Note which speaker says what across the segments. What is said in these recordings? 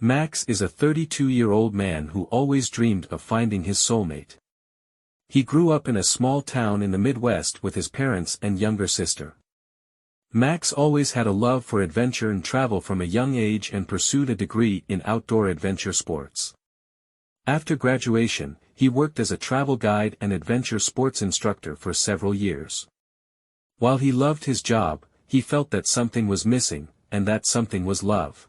Speaker 1: Max is a 32-year-old man who always dreamed of finding his soulmate. He grew up in a small town in the Midwest with his parents and younger sister. Max always had a love for adventure and travel from a young age and pursued a degree in outdoor adventure sports. After graduation, he worked as a travel guide and adventure sports instructor for several years. While he loved his job, he felt that something was missing, and that something was love.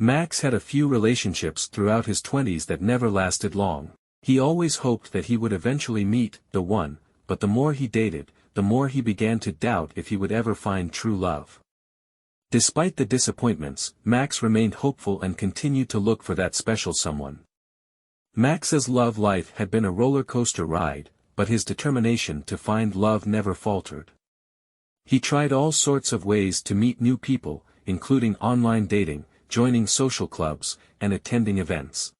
Speaker 1: Max had a few relationships throughout his 20s that never lasted long. He always hoped that he would eventually meet the one, but the more he dated, the more he began to doubt if he would ever find true love. Despite the disappointments, Max remained hopeful and continued to look for that special someone. Max's love life had been a roller coaster ride, but his determination to find love never faltered. He tried all sorts of ways to meet new people, including online dating, joining social clubs, and attending events.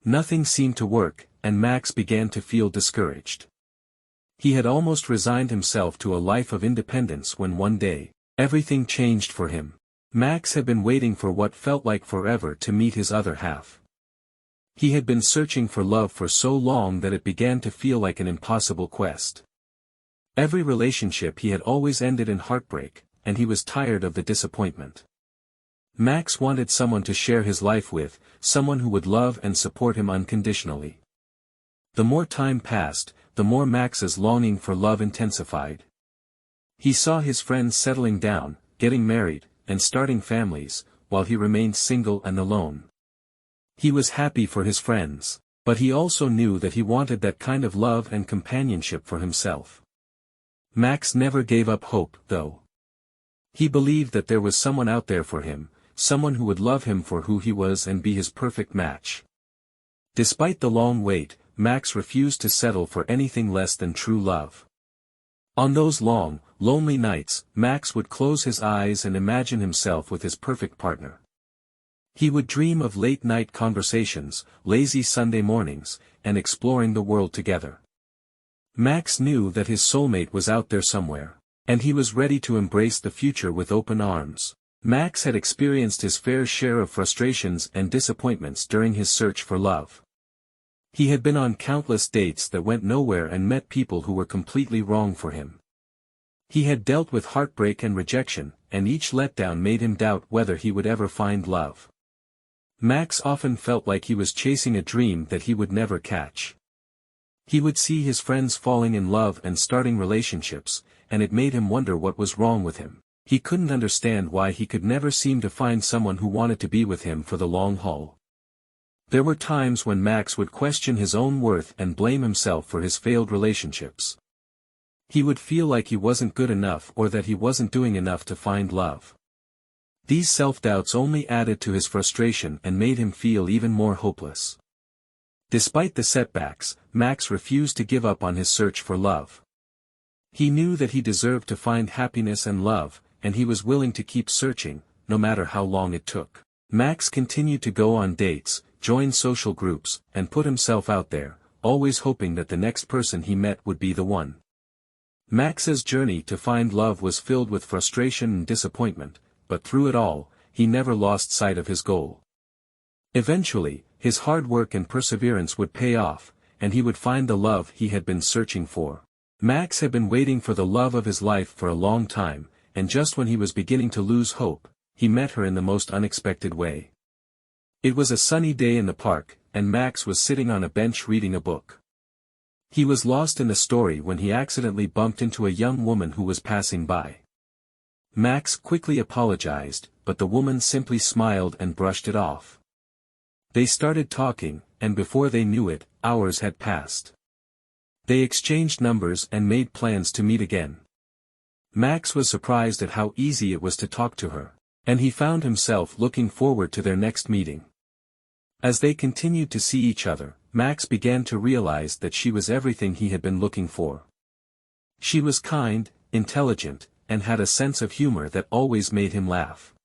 Speaker 1: Nothing seemed to work, and Max began to feel discouraged. He had almost resigned himself to a life of independence when one day, everything changed for him. Max had been waiting for what felt like forever to meet his other half. He had been searching for love for so long that it began to feel like an impossible quest. Every relationship he had always ended in heartbreak, and he was tired of the disappointment. Max wanted someone to share his life with, someone who would love and support him unconditionally. The more time passed, the more Max's longing for love intensified. He saw his friends settling down, getting married, and starting families, while he remained single and alone. He was happy for his friends, but he also knew that he wanted that kind of love and companionship for himself. Max never gave up hope, though. He believed that there was someone out there for him, someone who would love him for who he was and be his perfect match. Despite the long wait, Max refused to settle for anything less than true love. On those long, lonely nights, Max would close his eyes and imagine himself with his perfect partner. He would dream of late-night conversations, lazy Sunday mornings, and exploring the world together. Max knew that his soulmate was out there somewhere, and he was ready to embrace the future with open arms. Max had experienced his fair share of frustrations and disappointments during his search for love. He had been on countless dates that went nowhere and met people who were completely wrong for him. He had dealt with heartbreak and rejection, and each letdown made him doubt whether he would ever find love. Max often felt like he was chasing a dream that he would never catch. He would see his friends falling in love and starting relationships, and it made him wonder what was wrong with him. He couldn't understand why he could never seem to find someone who wanted to be with him for the long haul. There were times when Max would question his own worth and blame himself for his failed relationships. He would feel like he wasn't good enough or that he wasn't doing enough to find love. These self-doubts only added to his frustration and made him feel even more hopeless. Despite the setbacks, Max refused to give up on his search for love. He knew that he deserved to find happiness and love, and he was willing to keep searching, no matter how long it took. Max continued to go on dates, join social groups, and put himself out there, always hoping that the next person he met would be the one. Max's journey to find love was filled with frustration and disappointment, but through it all, he never lost sight of his goal. Eventually, his hard work and perseverance would pay off, and he would find the love he had been searching for. Max had been waiting for the love of his life for a long time, and just when he was beginning to lose hope, he met her in the most unexpected way. It was a sunny day in the park, and Max was sitting on a bench reading a book. He was lost in the story when he accidentally bumped into a young woman who was passing by. Max quickly apologized, but the woman simply smiled and brushed it off. They started talking, and before they knew it, hours had passed. They exchanged numbers and made plans to meet again. Max was surprised at how easy it was to talk to her, and he found himself looking forward to their next meeting. As they continued to see each other, Max began to realize that she was everything he had been looking for. She was kind, intelligent, and had a sense of humor that always made him laugh.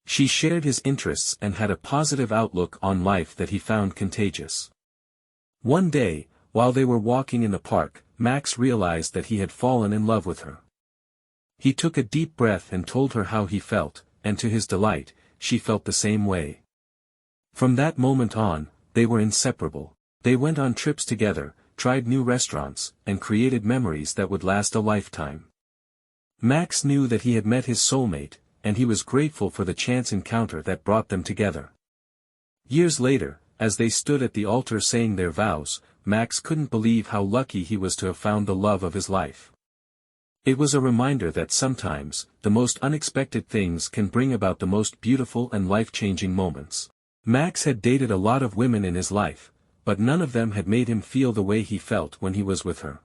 Speaker 1: She shared his interests and had a positive outlook on life that he found contagious. One day, while they were walking in the park, Max realized that he had fallen in love with her. He took a deep breath and told her how he felt, and to his delight, she felt the same way. From that moment on, they were inseparable. They went on trips together, tried new restaurants, and created memories that would last a lifetime. Max knew that he had met his soulmate, and he was grateful for the chance encounter that brought them together. Years later, as they stood at the altar saying their vows, Max couldn't believe how lucky he was to have found the love of his life. It was a reminder that sometimes, the most unexpected things can bring about the most beautiful and life-changing moments. Max had dated a lot of women in his life, but none of them had made him feel the way he felt when he was with her.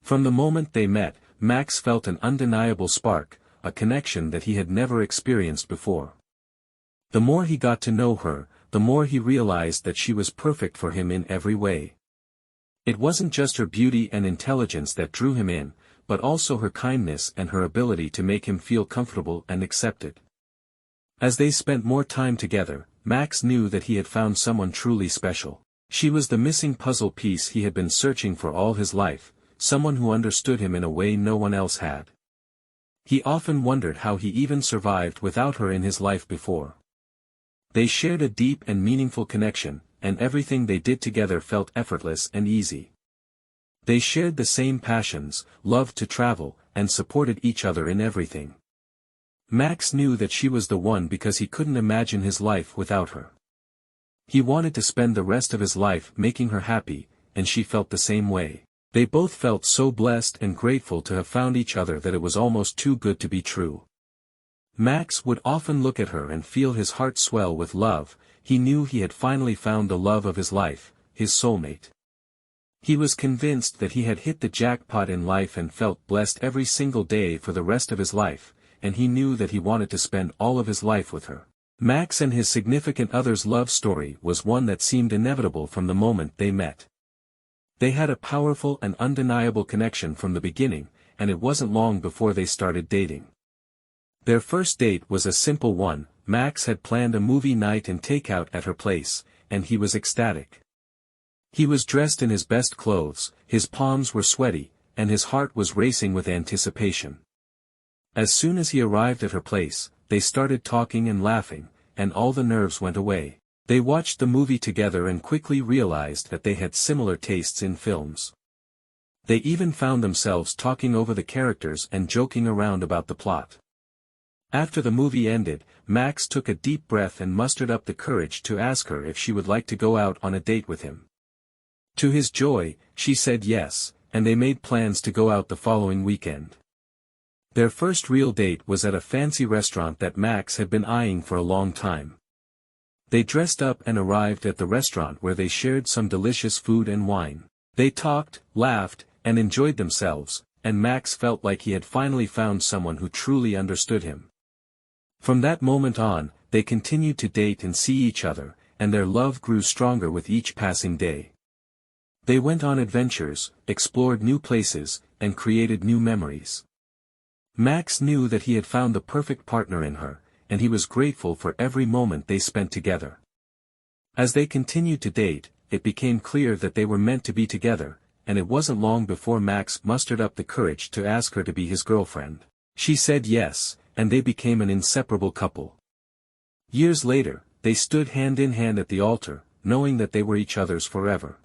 Speaker 1: From the moment they met, Max felt an undeniable spark, a connection that he had never experienced before. The more he got to know her, the more he realized that she was perfect for him in every way. It wasn't just her beauty and intelligence that drew him in, but also her kindness and her ability to make him feel comfortable and accepted. As they spent more time together, Max knew that he had found someone truly special. She was the missing puzzle piece he had been searching for all his life, someone who understood him in a way no one else had. He often wondered how he even survived without her in his life before. They shared a deep and meaningful connection, and everything they did together felt effortless and easy. They shared the same passions, loved to travel, and supported each other in everything. Max knew that she was the one because he couldn't imagine his life without her. He wanted to spend the rest of his life making her happy, and she felt the same way. They both felt so blessed and grateful to have found each other that it was almost too good to be true. Max would often look at her and feel his heart swell with love. He knew he had finally found the love of his life, his soulmate. He was convinced that he had hit the jackpot in life and felt blessed every single day for the rest of his life, and he knew that he wanted to spend all of his life with her. Max and his significant other's love story was one that seemed inevitable from the moment they met. They had a powerful and undeniable connection from the beginning, and it wasn't long before they started dating. Their first date was a simple one. Max had planned a movie night and takeout at her place, and he was ecstatic. He was dressed in his best clothes, his palms were sweaty, and his heart was racing with anticipation. As soon as he arrived at her place, they started talking and laughing, and all the nerves went away. They watched the movie together and quickly realized that they had similar tastes in films. They even found themselves talking over the characters and joking around about the plot. After the movie ended, Max took a deep breath and mustered up the courage to ask her if she would like to go out on a date with him. To his joy, she said yes, and they made plans to go out the following weekend. Their first real date was at a fancy restaurant that Max had been eyeing for a long time. They dressed up and arrived at the restaurant where they shared some delicious food and wine. They talked, laughed, and enjoyed themselves, and Max felt like he had finally found someone who truly understood him. From that moment on, they continued to date and see each other, and their love grew stronger with each passing day. They went on adventures, explored new places, and created new memories. Max knew that he had found the perfect partner in her, and he was grateful for every moment they spent together. As they continued to date, it became clear that they were meant to be together, and it wasn't long before Max mustered up the courage to ask her to be his girlfriend. She said yes, and they became an inseparable couple. Years later, they stood hand in hand at the altar, knowing that they were each other's forever.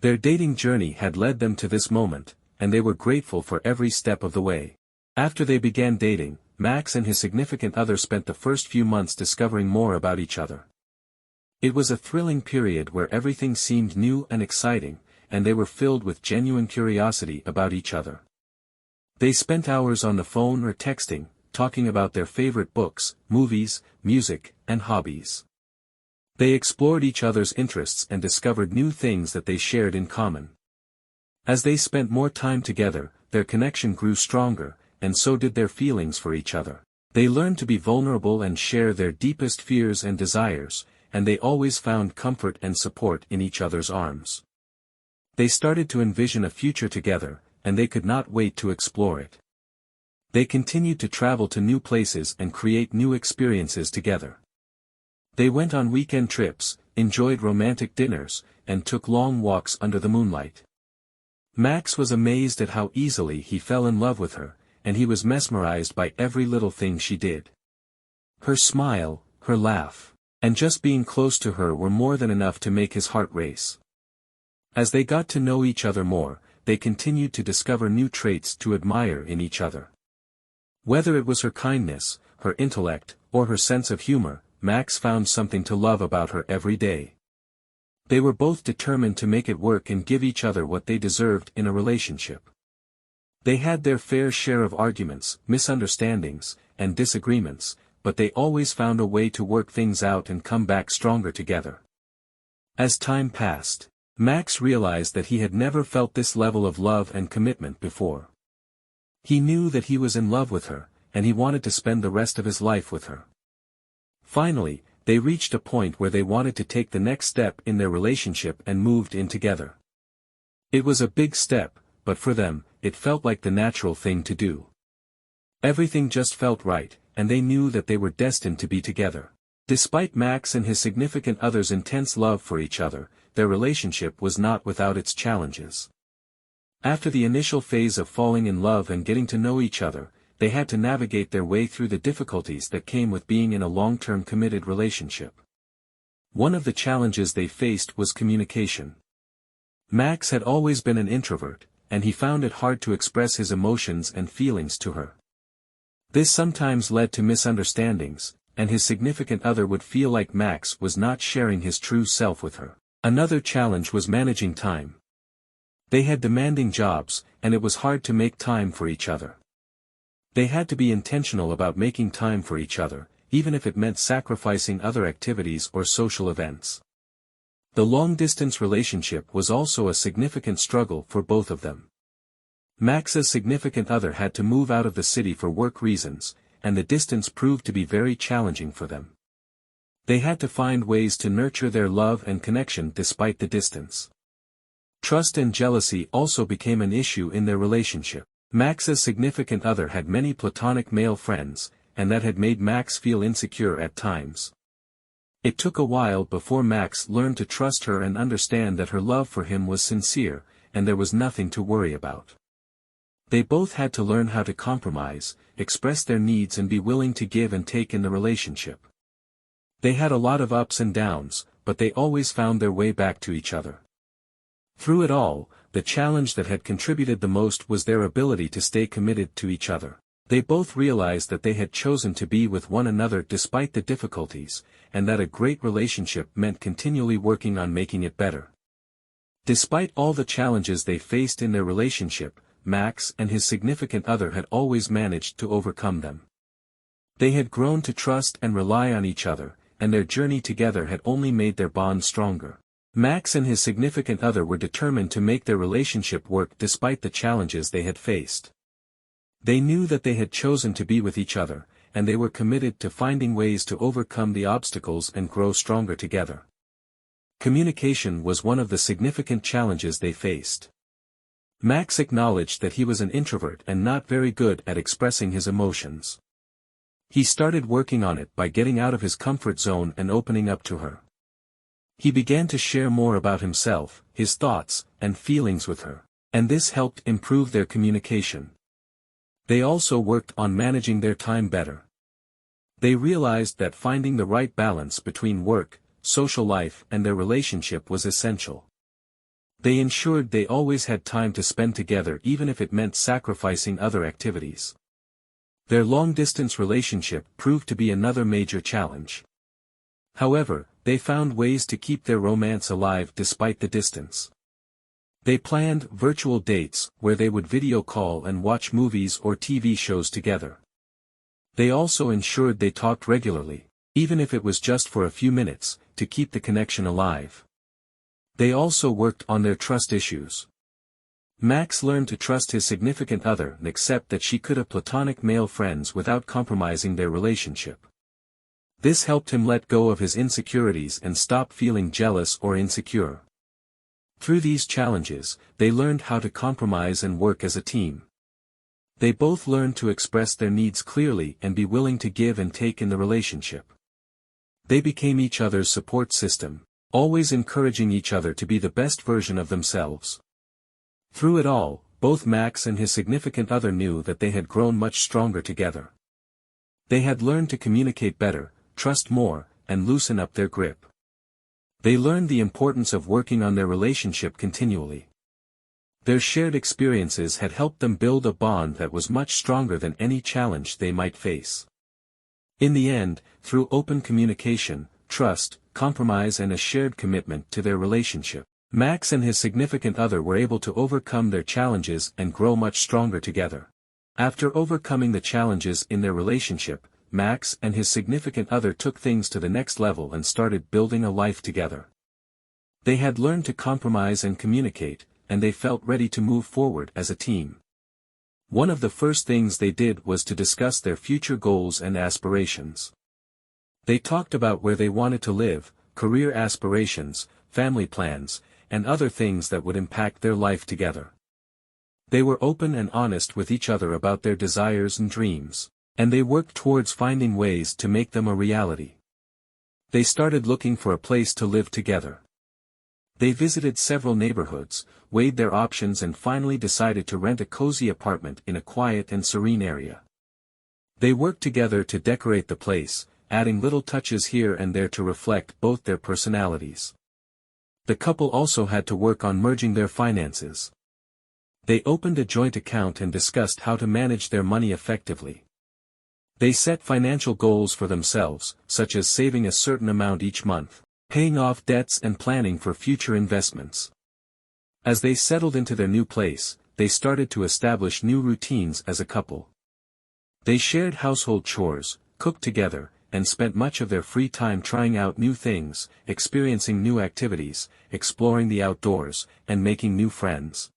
Speaker 1: Their dating journey had led them to this moment, and they were grateful for every step of the way. After they began dating, Max and his significant other spent the first few months discovering more about each other. It was a thrilling period where everything seemed new and exciting, and they were filled with genuine curiosity about each other. They spent hours on the phone or texting, talking about their favorite books, movies, music, and hobbies. They explored each other's interests and discovered new things that they shared in common. As they spent more time together, their connection grew stronger, and so did their feelings for each other. They learned to be vulnerable and share their deepest fears and desires, and they always found comfort and support in each other's arms. They started to envision a future together, and they could not wait to explore it. They continued to travel to new places and create new experiences together. They went on weekend trips, enjoyed romantic dinners, and took long walks under the moonlight. Max was amazed at how easily he fell in love with her, and he was mesmerized by every little thing she did. Her smile, her laugh, And just being close to her were more than enough to make his heart race. As they got to know each other more, they continued to discover new traits to admire in each other. Whether it was her kindness, her intellect, or her sense of humor, Max found something to love about her every day. They were both determined to make it work and give each other what they deserved in a relationship. They had their fair share of arguments, misunderstandings, and disagreements, but they always found a way to work things out and come back stronger together. As time passed, Max realized that he had never felt this level of love and commitment before. He knew that he was in love with her, and he wanted to spend the rest of his life with her. Finally, they reached a point where they wanted to take the next step in their relationship and moved in together. It was a big step, but for them, it felt like the natural thing to do. Everything just felt right, and they knew that they were destined to be together. Despite Max and his significant other's intense love for each other, their relationship was not without its challenges. After the initial phase of falling in love and getting to know each other, they had to navigate their way through the difficulties that came with being in a long-term committed relationship. One of the challenges they faced was communication. Max had always been an introvert, and he found it hard to express his emotions and feelings to her. This sometimes led to misunderstandings, and his significant other would feel like Max was not sharing his true self with her. Another challenge was managing time. They had demanding jobs, and it was hard to make time for each other. They had to be intentional about making time for each other, even if it meant sacrificing other activities or social events. The long-distance relationship was also a significant struggle for both of them. Max's significant other had to move out of the city for work reasons, and the distance proved to be very challenging for them. They had to find ways to nurture their love and connection despite the distance. Trust and jealousy also became an issue in their relationship. Max's significant other had many platonic male friends, and that had made Max feel insecure at times. It took a while before Max learned to trust her and understand that her love for him was sincere, and there was nothing to worry about. They both had to learn how to compromise, express their needs and be willing to give and take in the relationship. They had a lot of ups and downs, but they always found their way back to each other. Through it all, the challenge that had contributed the most was their ability to stay committed to each other. They both realized that they had chosen to be with one another despite the difficulties, and that a great relationship meant continually working on making it better. Despite all the challenges they faced in their relationship, Max and his significant other had always managed to overcome them. They had grown to trust and rely on each other, and their journey together had only made their bond stronger. Max and his significant other were determined to make their relationship work despite the challenges they had faced. They knew that they had chosen to be with each other, and they were committed to finding ways to overcome the obstacles and grow stronger together. Communication was one of the significant challenges they faced. Max acknowledged that he was an introvert and not very good at expressing his emotions. He started working on it by getting out of his comfort zone and opening up to her. He began to share more about himself, his thoughts, and feelings with her, and this helped improve their communication. They also worked on managing their time better. They realized that finding the right balance between work, social life and their relationship was essential. They ensured they always had time to spend together even if it meant sacrificing other activities. Their long-distance relationship proved to be another major challenge. However, they found ways to keep their romance alive despite the distance. They planned virtual dates where they would video call and watch movies or TV shows together. They also ensured they talked regularly, even if it was just for a few minutes, to keep the connection alive. They also worked on their trust issues. Max learned to trust his significant other and accept that she could have platonic male friends without compromising their relationship. This helped him let go of his insecurities and stop feeling jealous or insecure. Through these challenges, they learned how to compromise and work as a team. They both learned to express their needs clearly and be willing to give and take in the relationship. They became each other's support system, always encouraging each other to be the best version of themselves. Through it all, both Max and his significant other knew that they had grown much stronger together. They had learned to communicate better, trust more, and loosen up their grip. They learned the importance of working on their relationship continually. Their shared experiences had helped them build a bond that was much stronger than any challenge they might face. In the end, through open communication, trust, compromise and a shared commitment to their relationship, Max and his significant other were able to overcome their challenges and grow much stronger together. After overcoming the challenges in their relationship, Max and his significant other took things to the next level and started building a life together. They had learned to compromise and communicate, and they felt ready to move forward as a team. One of the first things they did was to discuss their future goals and aspirations. They talked about where they wanted to live, career aspirations, family plans, and other things that would impact their life together. They were open and honest with each other about their desires and dreams, and they worked towards finding ways to make them a reality. They started looking for a place to live together. They visited several neighborhoods, weighed their options and finally decided to rent a cozy apartment in a quiet and serene area. They worked together to decorate the place, adding little touches here and there to reflect both their personalities. The couple also had to work on merging their finances. They opened a joint account and discussed how to manage their money effectively. They set financial goals for themselves, such as saving a certain amount each month, paying off debts and planning for future investments. As they settled into their new place, they started to establish new routines as a couple. They shared household chores, cooked together, and spent much of their free time trying out new things, experiencing new activities, exploring the outdoors, and making new friends.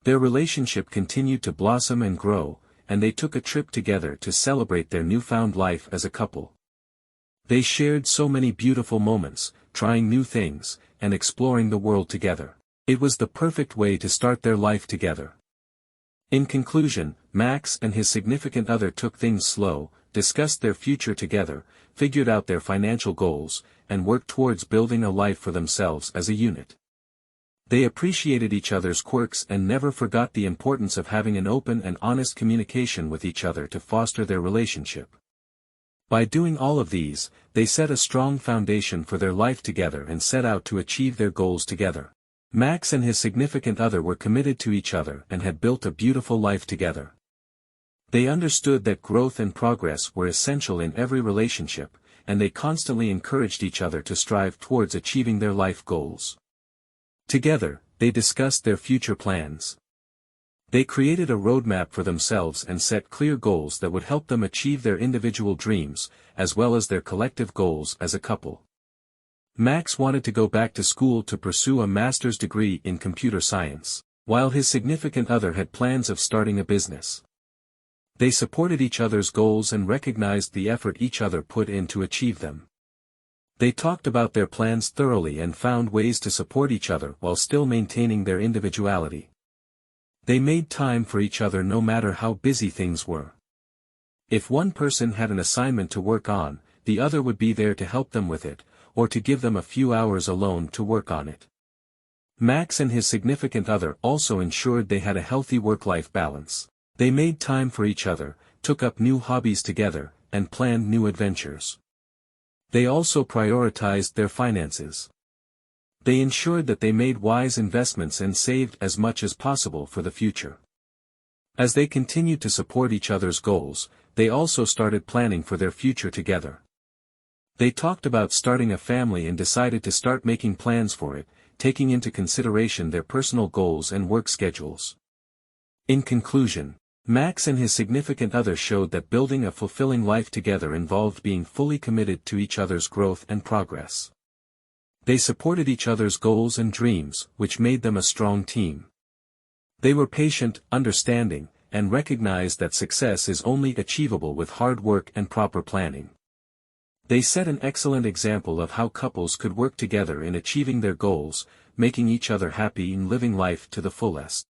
Speaker 1: Their relationship continued to blossom and grow, and they took a trip together to celebrate their newfound life as a couple. They shared so many beautiful moments, trying new things, and exploring the world together. It was the perfect way to start their life together. In conclusion, Max and his significant other took things slow, discussed their future together, figured out their financial goals, and worked towards building a life for themselves as a unit. They appreciated each other's quirks and never forgot the importance of having an open and honest communication with each other to foster their relationship. By doing all of these, they set a strong foundation for their life together and set out to achieve their goals together. Max and his significant other were committed to each other and had built a beautiful life together. They understood that growth and progress were essential in every relationship, and they constantly encouraged each other to strive towards achieving their life goals. Together, they discussed their future plans. They created a roadmap for themselves and set clear goals that would help them achieve their individual dreams, as well as their collective goals as a couple. Max wanted to go back to school to pursue a master's degree in computer science, while his significant other had plans of starting a business. They supported each other's goals and recognized the effort each other put in to achieve them. They talked about their plans thoroughly and found ways to support each other while still maintaining their individuality. They made time for each other no matter how busy things were. If one person had an assignment to work on, the other would be there to help them with it, or to give them a few hours alone to work on it. Max and his significant other also ensured they had a healthy work-life balance. They made time for each other, took up new hobbies together, and planned new adventures. They also prioritized their finances. They ensured that they made wise investments and saved as much as possible for the future. As they continued to support each other's goals, they also started planning for their future together. They talked about starting a family and decided to start making plans for it, taking into consideration their personal goals and work schedules. In conclusion, Max and his significant other showed that building a fulfilling life together involved being fully committed to each other's growth and progress. They supported each other's goals and dreams, which made them a strong team. They were patient, understanding, and recognized that success is only achievable with hard work and proper planning. They set an excellent example of how couples could work together in achieving their goals, making each other happy and living life to the fullest.